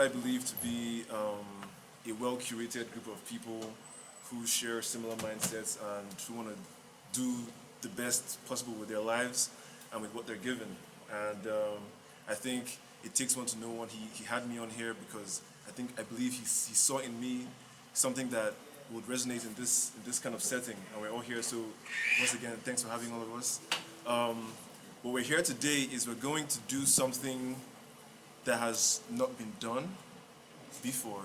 I believe to be a well-curated group of people who share similar mindsets and who want to do the best possible with their lives and with what they're given. And I think it takes one to know one. He had me on here because I believe he saw in me something that would resonate in this kind of setting, and we're all here. So once again, thanks for having all of us. What we're here today is we're going to do something that has not been done before,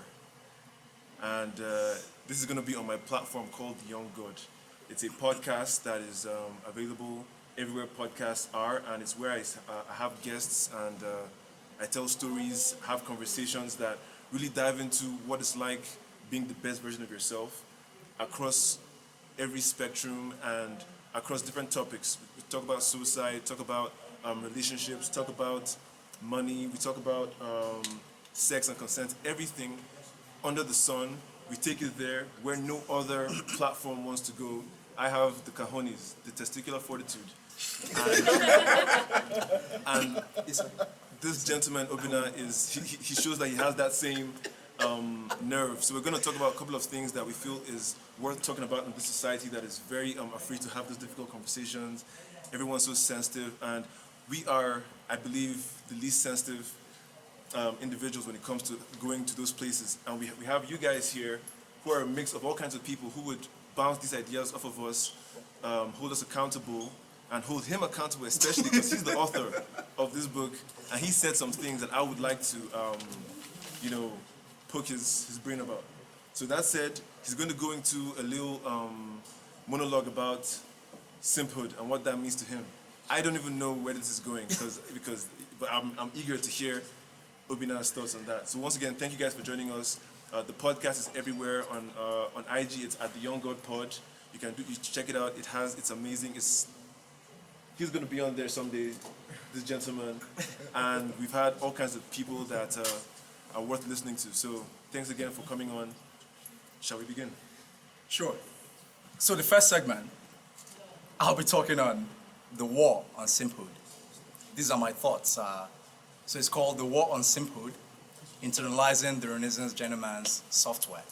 and this is going to be on my platform called The Young God. It's a podcast that is available everywhere podcasts are, and it's where I have guests and I tell stories, have conversations that really dive into what it's like being the best version of yourself across every spectrum and across different topics. We talk about suicide, talk about relationships, talk about money, we talk about sex and consent, everything under the sun. We take it there where no other platform wants to go. I have the cojones, the testicular fortitude. And this gentleman, Obinna, he shows that he has that same nerve. So we're going to talk about a couple of things that we feel is worth talking about in this society that is very afraid to have those difficult conversations. Everyone's so sensitive, and we are, I believe, the least sensitive individuals when it comes to going to those places. And we have you guys here who are a mix of all kinds of people who would bounce these ideas off of us, hold us accountable, and hold him accountable, especially because he's the author of this book, and he said some things that I would like to, poke his brain about. So that said, he's going to go into a little monologue about Simphood and what that means to him. I don't even know where this is going but I'm eager to hear Obinna's thoughts on that. So once again, thank you guys for joining us. The podcast is everywhere on IG. It's at the Young God Pod. You check it out. It's amazing. He's going to be on there someday, this gentleman. And we've had all kinds of people that are worth listening to. So thanks again for coming on. Shall we begin? Sure. So the first segment, I'll be talking on the war on Simphood. These are my thoughts. So it's called The War on Simphood, Internalizing the Renaissance Gentleman's Software.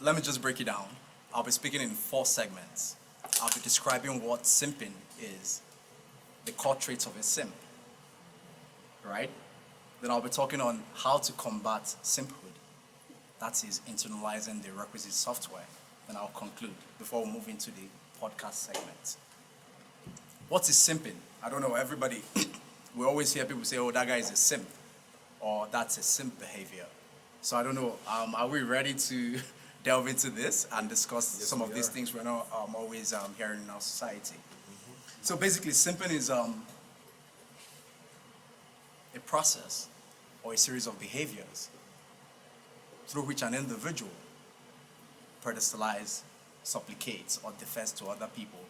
Let me just break it down. I'll be speaking in 4 segments. I'll be describing what simping is, the core traits of a simp, right? Then I'll be talking on how to combat simphood. That is internalizing the requisite software. Then I'll conclude before we move into the podcast segment. What is simping? I don't know, everybody, we always hear people say, oh, that guy is a simp, or that's a simp behavior. So I don't know, are we ready to delve into this and discuss some of these things we're not always hearing in our society? So basically, simping is a process or a series of behaviors through which an individual pedestalizes, supplicates, or defers to other people,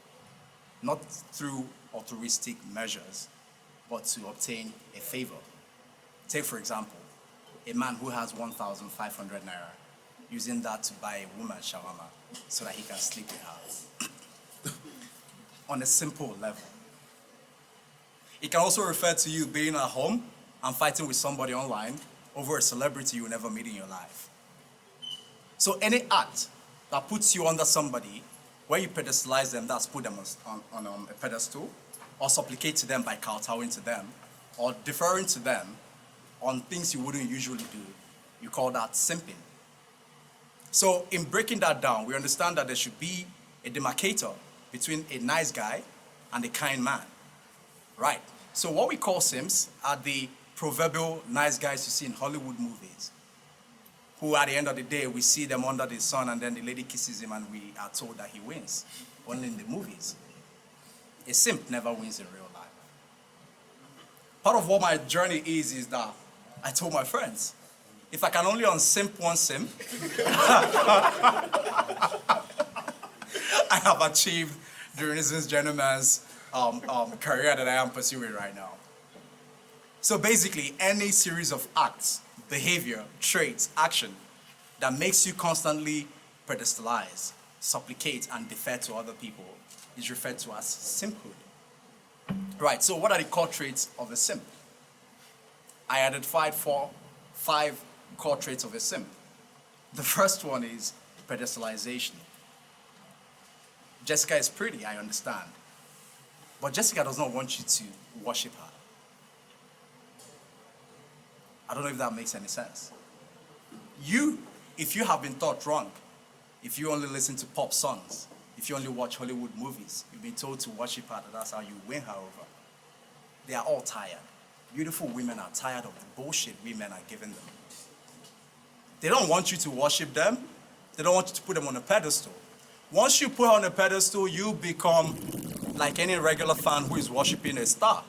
not through altruistic measures, but to obtain a favor. Take, for example, a man who has 1,500 naira, using that to buy a woman shawarma so that he can sleep with her. On a simple level. It can also refer to you being at home and fighting with somebody online over a celebrity you will never meet in your life. So any act that puts you under somebody, where you pedestalize them, that's put them on a pedestal, or supplicate to them by kowtowing to them, or deferring to them on things you wouldn't usually do, you call that simping. So in breaking that down, we understand that there should be a demarcator between a nice guy and a kind man, right? So what we call simps are the proverbial nice guys you see in Hollywood movies, who at the end of the day, we see them under the sun and then the lady kisses him and we are told that he wins, only in the movies. A simp never wins in real life. Part of what my journey is that I told my friends, if I can only unsimp one simp, I have achieved the Renaissance Gentleman's career that I am pursuing right now. So basically, any series of acts, behavior, traits, action that makes you constantly pedestalize, supplicate, and defer to other people is referred to as simphood, Right, so what are the core traits of a simp? I identified five core traits of a simp. The first one is pedestalization. Jessica is pretty, I understand. But Jessica does not want you to worship her. I don't know if that makes any sense. If you have been taught wrong, if you only listen to pop songs, if you only watch Hollywood movies, you've been told to worship her, that's how you win her over. They are all tired. Beautiful women are tired of the bullshit women are giving them. They don't want you to worship them. They don't want you to put them on a pedestal. Once you put her on a pedestal, you become like any regular fan who is worshiping a star.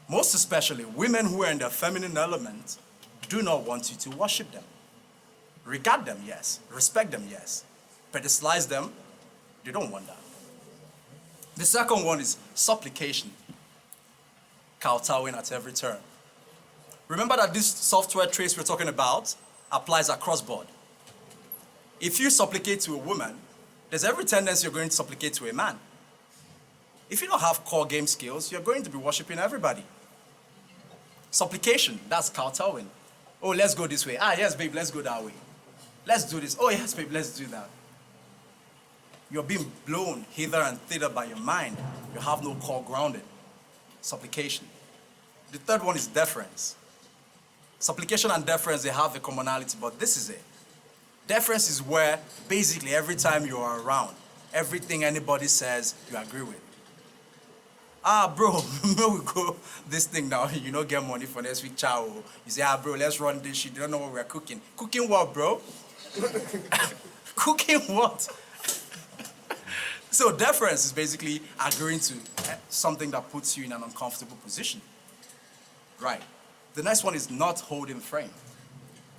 Most especially, women who are in their feminine element do not want you to worship them. Regard them, yes. Respect them, yes. Pedestalize them, they don't want that. The second one is supplication. Kowtowing at every turn. Remember that this software trace we're talking about applies across board. If you supplicate to a woman, there's every tendency you're going to supplicate to a man. If you don't have core game skills, you're going to be worshiping everybody. Supplication, that's kowtowing. Oh, let's go this way. Ah, yes, babe, let's go that way. Let's do this. Oh, yes, babe, let's do that. You're being blown hither and thither by your mind. You have no core grounded. Supplication. The third one is deference. Supplication and deference, they have a commonality, but this is it. Deference is where basically every time you are around, everything anybody says, you agree with. Ah, bro, we go this thing now. You don't get money for next week, chow. You say, ah, bro, let's run this shit. You don't know what we're cooking. Cooking what, bro? Cooking what? So deference is basically agreeing to something that puts you in an uncomfortable position. Right. The next one is not holding frame.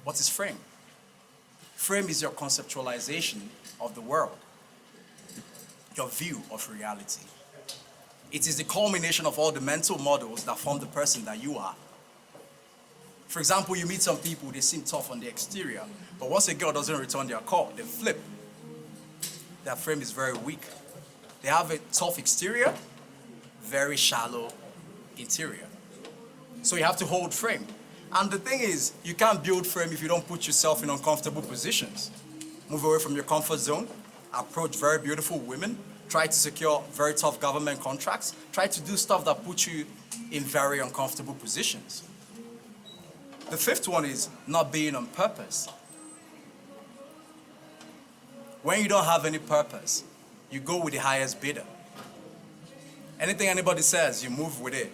What is frame? Frame is your conceptualization of the world, your view of reality. It is the culmination of all the mental models that form the person that you are. For example, you meet some people, they seem tough on the exterior, but once a girl doesn't return their call, they flip. Their frame is very weak. They have a tough exterior, very shallow interior. So you have to hold frame. And the thing is, you can't build frame if you don't put yourself in uncomfortable positions. Move away from your comfort zone, approach very beautiful women, try to secure very tough government contracts, try to do stuff that puts you in very uncomfortable positions. The fifth one is not being on purpose. When you don't have any purpose, you go with the highest bidder. Anything anybody says, you move with it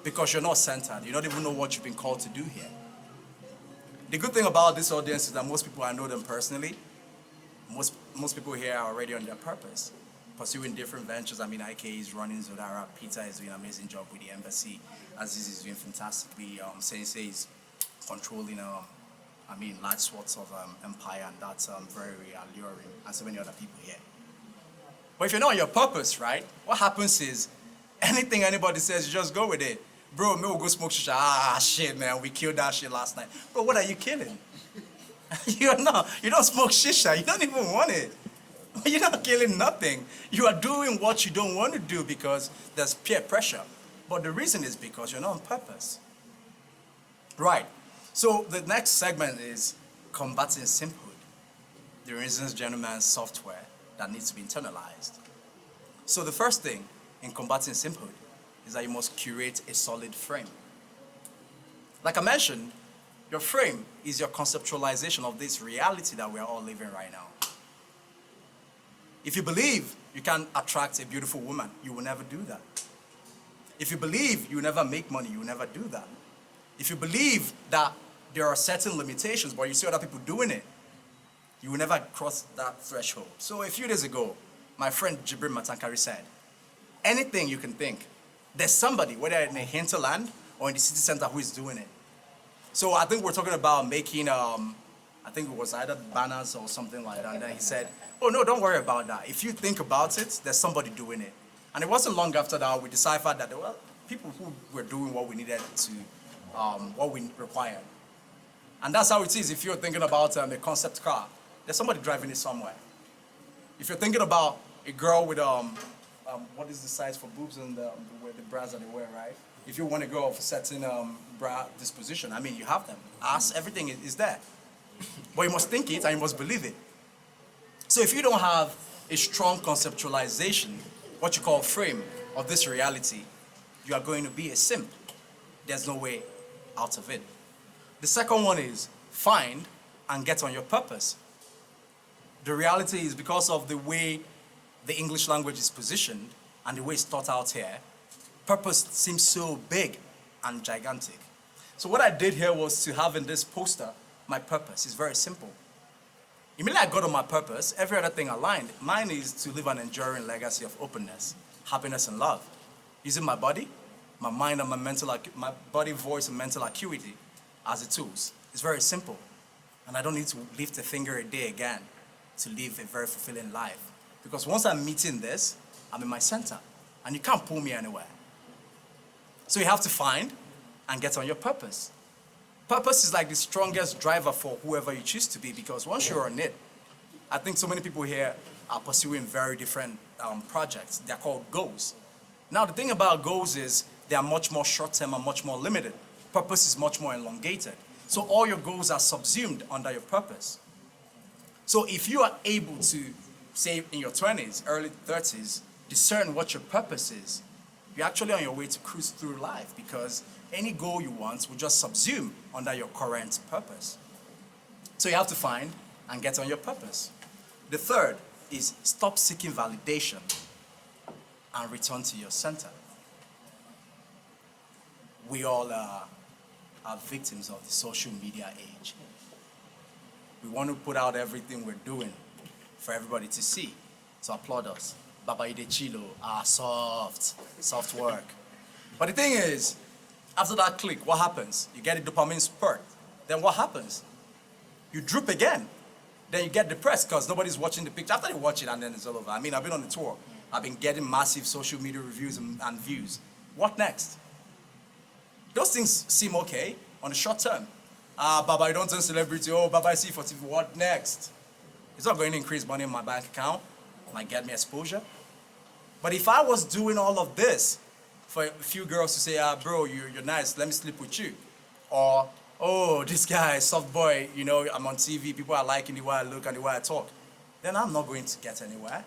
because you're not centered. You don't even know what you've been called to do here. The good thing about this audience is that most people, I know them personally. Most people here are already on their purpose, pursuing different ventures. I mean, IK is running Zodara, Peter is doing an amazing job with the embassy, Aziz is doing fantastically, Sensei is controlling, large swaths of empire, and that's very alluring, and so many other people here. But if you're not on your purpose, right, what happens is, anything anybody says, you just go with it. Bro, me will go smoke shisha. Ah, shit, man, we killed that shit last night. Bro, what are you killing? You don't smoke shisha. You don't even want it. You're not killing nothing. You are doing what you don't want to do because there's peer pressure. But the reason is because you're not on purpose. Right. So the next segment is combating simphood, the reasons gentleman's software that needs to be internalized. So the first thing in combating simphood is that you must curate a solid frame. Like I mentioned, your frame is your conceptualization of this reality that we are all living right now. If you believe you can attract a beautiful woman, you will never do that. If you believe you will never make money, you will never do that. If you believe that there are certain limitations, but you see other people doing it, you will never cross that threshold. So a few days ago, my friend Jibril Matankari said, anything you can think, there's somebody, whether in a hinterland or in the city center, who is doing it. So I think we're talking about making, I think it was either banners or something like that. And then he said, oh no, don't worry about that. If you think about it, there's somebody doing it. And it wasn't long after that we deciphered that there were people who were doing what we needed to, what we required. And that's how it is if you're thinking about a concept car. There's somebody driving it somewhere. If you're thinking about a girl with what is the size for boobs and the bras that they wear, right? If you want to go of a certain bra disposition, I mean, you have them. Ass, everything is there. But you must think it and you must believe it. So if you don't have a strong conceptualization, what you call frame of this reality, you are going to be a simp. There's no way out of it. The second one is find and get on your purpose. The reality is because of the way the English language is positioned and the way it's taught out here, purpose seems so big and gigantic. So what I did here was to have in this poster my purpose. It's very simple. Immediately I got on my purpose, every other thing aligned. Mine is to leave an enduring legacy of openness, happiness, and love. Using my body, my mind, and my body, voice, and mental acuity as the tools. It's very simple. And I don't need to lift a finger a day again to live a very fulfilling life. Because once I'm meeting this, I'm in my center. And you can't pull me anywhere. So you have to find and get on your purpose. Purpose is like the strongest driver for whoever you choose to be, because once you're on it, I think so many people here are pursuing very different projects. They're called goals. Now the thing about goals is they are much more short-term and much more limited. Purpose is much more elongated. So all your goals are subsumed under your purpose. So if you are able to, say in your 20s, early 30s, discern what your purpose is, you're actually on your way to cruise through life, because any goal you want will just subsume under your current purpose. So you have to find and get on your purpose. The third is stop seeking validation and return to your center. We all are victims of the social media age. We want to put out everything we're doing for everybody to see, to applaud us. Baba Ide Chilo, soft work. But the thing is, after that click, what happens? You get a dopamine spurt. Then what happens? You droop again. Then you get depressed because nobody's watching the picture. After they watch it and then it's all over. I mean, I've been on the tour. I've been getting massive social media reviews and views. What next? Those things seem okay on the short term. Baba, you don't turn celebrity. Oh, Baba, I see for TV. What next? It's not going to increase money in my bank account. Might get me exposure. But if I was doing all of this for a few girls to say, bro, you're nice, let me sleep with you. Or, oh, this guy, soft boy, you know, I'm on TV, people are liking the way I look and the way I talk. Then I'm not going to get anywhere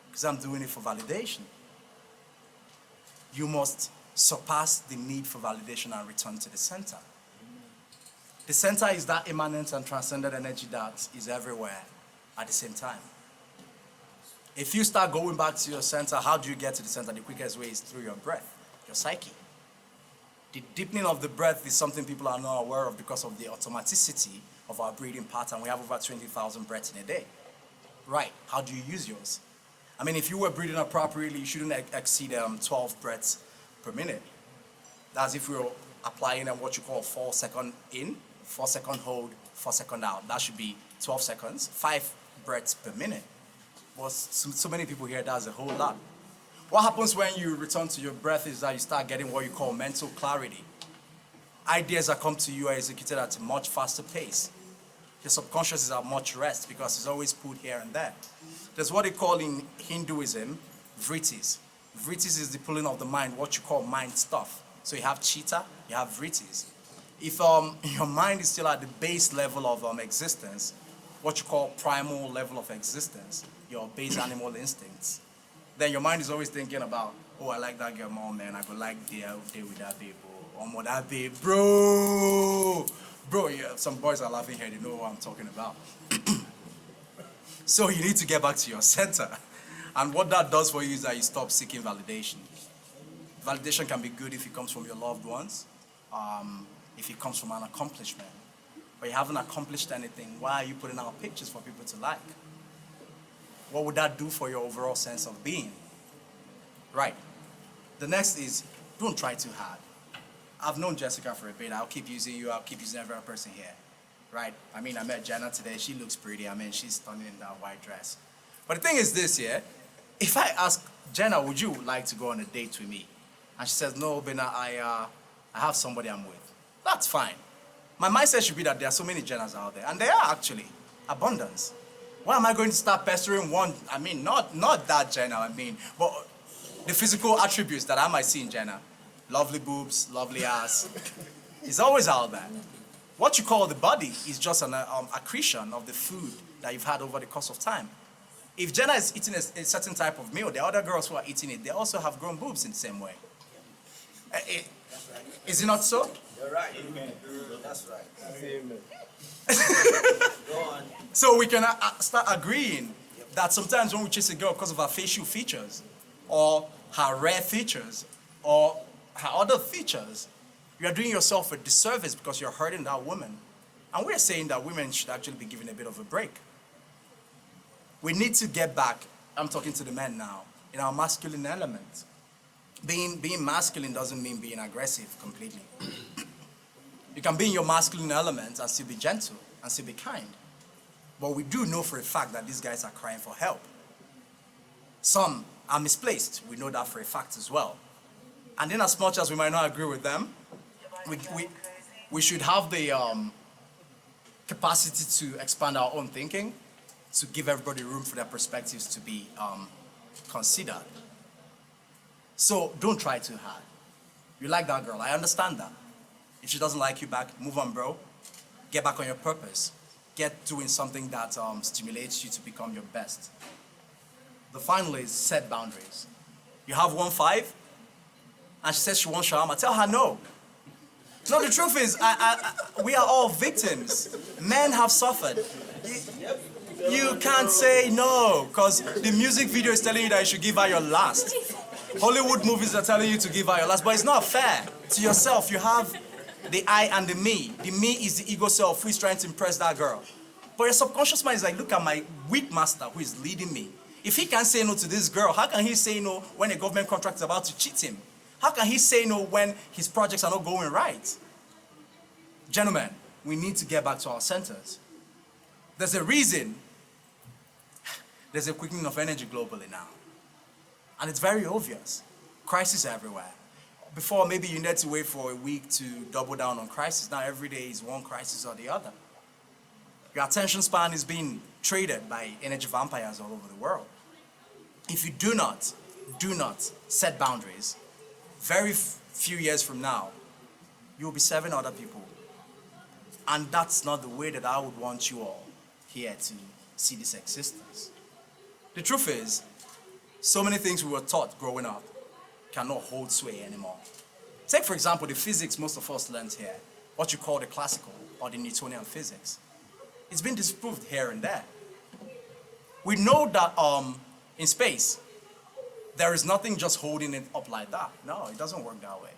because I'm doing it for validation. You must surpass the need for validation and return to the center. The center is that immanent and transcendent energy that is everywhere at the same time. If you start going back to your center, how do you get to the center? The quickest way is through your breath, your psyche. The deepening of the breath is something people are not aware of because of the automaticity of our breathing pattern. We have over 20,000 breaths in a day. Right, how do you use yours? I mean, if you were breathing appropriately, you shouldn't exceed 12 breaths per minute. That's if you're applying what you call 4 second in, 4 second hold, 4 second out. That should be 12 seconds, 5 breaths per minute. But so many people here, that's a whole lot. What happens when you return to your breath is that you start getting what you call mental clarity. Ideas that come to you are executed at a much faster pace. Your subconscious is at much rest because it's always pulled here and there. There's what they call in Hinduism, vrittis. Vrittis is the pulling of the mind, what you call mind stuff. So you have chitta, you have vrittis. If your mind is still at the base level of existence, what you call primal level of existence, your base animal instincts, then your mind is always thinking about, oh, I like that girl more, man. I go like day with that babe, bro. Oh, that babe, bro. Bro, yeah, some boys are laughing here. They know what I'm talking about. So you need to get back to your center. And what that does for you is that you stop seeking validation. Validation can be good if it comes from your loved ones, if it comes from an accomplishment. But you haven't accomplished anything. Why are you putting out pictures for people to like? What would that do for your overall sense of being? Right. The next is, don't try too hard. I've known Jessica for a bit. I'll keep using you. I'll keep using every other person here. Right? I mean, I met Jenna today. She looks pretty. I mean, she's stunning in that white dress. But the thing is this, yeah? If I ask Jenna, would you like to go on a date with me? And she says, no, Obinna, I have somebody I'm with. That's fine. My mindset should be that there are so many Jennas out there. And there are actually. Abundance. Why am I going to start pestering one? I mean, not that Jenna, I mean, but the physical attributes that I might see in Jenna, lovely boobs, lovely ass, is always out there. What you call the body is just an accretion of the food that you've had over the course of time. If Jenna is eating a certain type of meal, the other girls who are eating it, they also have grown boobs in the same way. Is it not so? You're right. That's right. Amen. Go on. So we can start agreeing that sometimes when we chase a girl because of her facial features, or her rare features, or her other features, you are doing yourself a disservice because you're hurting that woman. And we're saying that women should actually be given a bit of a break. We need to get back, I'm talking to the men now, in our masculine element. Being masculine doesn't mean being aggressive completely. You can be in your masculine element and still be gentle and still be kind. But we do know for a fact that these guys are crying for help. Some are misplaced. We know that for a fact as well. And then as much as we might not agree with them, we should have the capacity to expand our own thinking, to give everybody room for their perspectives to be considered. So don't try too hard. You like that girl, I understand that. If she doesn't like you back, move on, bro. Get back on your purpose. Get doing something that stimulates you to become your best. The final is set boundaries. You have 1.5, and she says she wants shawarma. Tell her no. No, the truth is, we are all victims. Men have suffered. You can't say no, because the music video is telling you that you should give her your last. Hollywood movies are telling you to give her your last, but it's not fair to yourself. You have the I and the me. The me is the ego self who is trying to impress that girl. But your subconscious mind is like, look at my weak master who is leading me. If he can't say no to this girl, how can he say no when a government contract is about to cheat him? How can he say no when his projects are not going right? Gentlemen, we need to get back to our centers. There's a reason there's a quickening of energy globally now. And it's very obvious. Crisis everywhere. Before, maybe you need to wait for a week to double down on crisis. Now every day is one crisis or the other. Your attention span is being traded by energy vampires all over the world. If you do not set boundaries, very few years from now, you'll be serving other people. And that's not the way that I would want you all here to see this existence. The truth is, so many things we were taught growing up cannot hold sway anymore. Take, for example, the physics most of us learned here, what you call the classical or the Newtonian physics. It's been disproved here and there. We know that in space, there is nothing just holding it up like that. No, it doesn't work that way.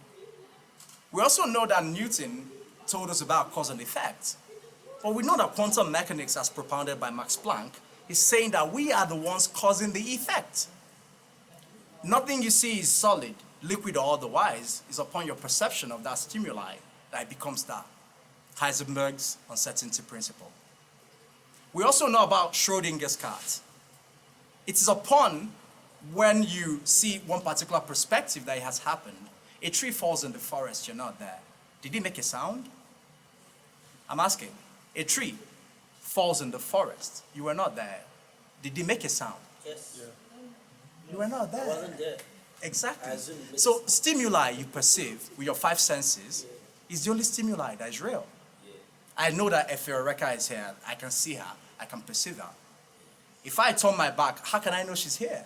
We also know that Newton told us about cause and effect. But we know that quantum mechanics, as propounded by Max Planck, is saying that we are the ones causing the effect. Nothing you see is solid, liquid or otherwise, is upon your perception of that stimuli that it becomes that. Heisenberg's uncertainty principle. We also know about Schrodinger's cat. It is upon when you see one particular perspective that it has happened. A tree falls in the forest, you're not there. Did it make a sound? I'm asking. A tree falls in the forest, you were not there. Did it make a sound? Yes. Yeah. You were not there. I wasn't there. Exactly. I assumed So stimuli you perceive with your 5 senses is the only stimuli that is real. Yeah. I know that if Eureka is here, I can see her, I can perceive her. If I turn my back, how can I know she's here?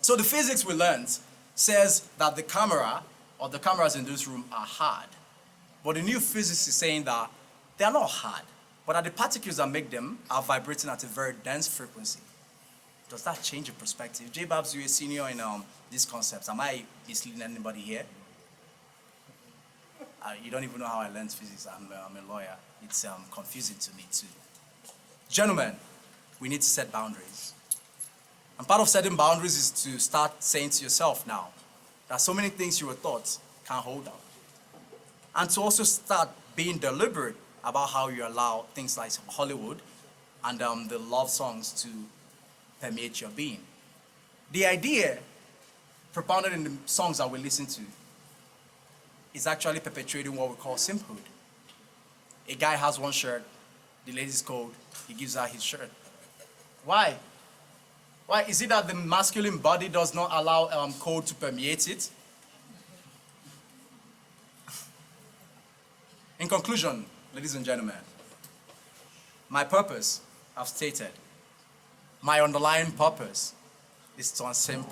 So the physics we learned says that the camera, or the cameras in this room are hard. But the new physics is saying that they are not hard, but that the particles that make them are vibrating at a very dense frequency. Does that change your perspective? J. Babs, you're a senior in these concepts. Am I misleading anybody here? You don't even know how I learned physics. I'm a lawyer. It's confusing to me too. Gentlemen, we need to set boundaries. And part of setting boundaries is to start saying to yourself now, there are so many things you were taught can't hold up. And to also start being deliberate about how you allow things like Hollywood and the love songs to permeate your being. The idea propounded in the songs that we listen to is actually perpetuating what we call Simphood. A guy has one shirt, the lady's cold, he gives her his shirt. Why? Why is it that the masculine body does not allow cold to permeate it? In conclusion, ladies and gentlemen, my purpose, I've stated, my underlying purpose is to unsimp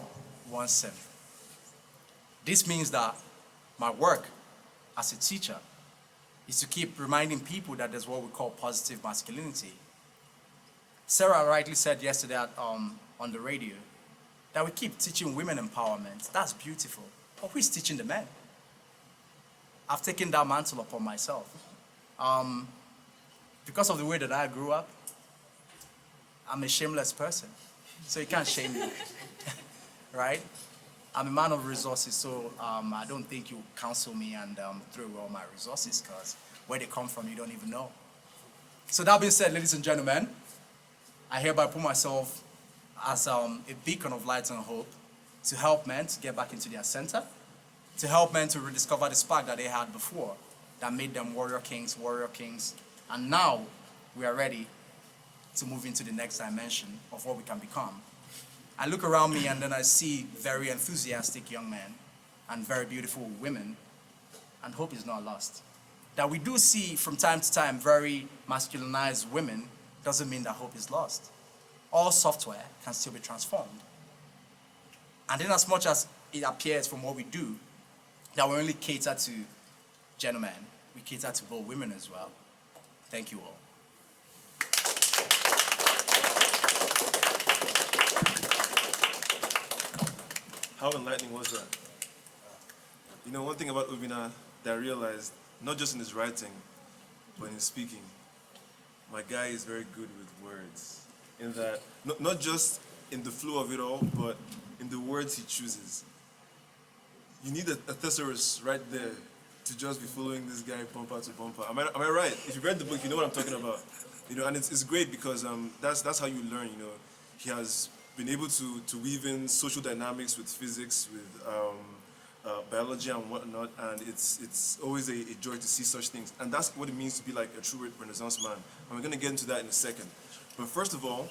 one simp. This means that my work as a teacher is to keep reminding people that there's what we call positive masculinity. Sarah rightly said yesterday on the radio that we keep teaching women empowerment. That's beautiful. But who is teaching the men? I've taken that mantle upon myself. Because of the way that I grew up, I'm a shameless person. So you can't shame me, right? I'm a man of resources, so I don't think you counsel me and throw away all my resources, because where they come from, you don't even know. So that being said, ladies and gentlemen, I hereby put myself as a beacon of light and hope to help men to get back into their center, to help men to rediscover the spark that they had before that made them warrior kings, and now we are ready to move into the next dimension of what we can become. I look around me and then I see very enthusiastic young men and very beautiful women, and hope is not lost. That we do see from time to time very masculinized women doesn't mean that hope is lost. All software can still be transformed. And in as much as it appears from what we do that we only cater to gentlemen, we cater to both women as well. Thank you all. How enlightening was that? You know, one thing about Obinna that I realized, not just in his writing, but in his speaking, my guy is very good with words. In that, not just in the flow of it all, but in the words he chooses. You need a thesaurus right there to just be following this guy bumper to bumper. Am I right? If you read the book, you know what I'm talking about. You know, and it's great because that's how you learn. You know, he has been able to weave in social dynamics with physics, with biology and whatnot, and it's always a joy to see such things. And that's what it means to be like a true Renaissance man. And we're going to get into that in a second. But first of all,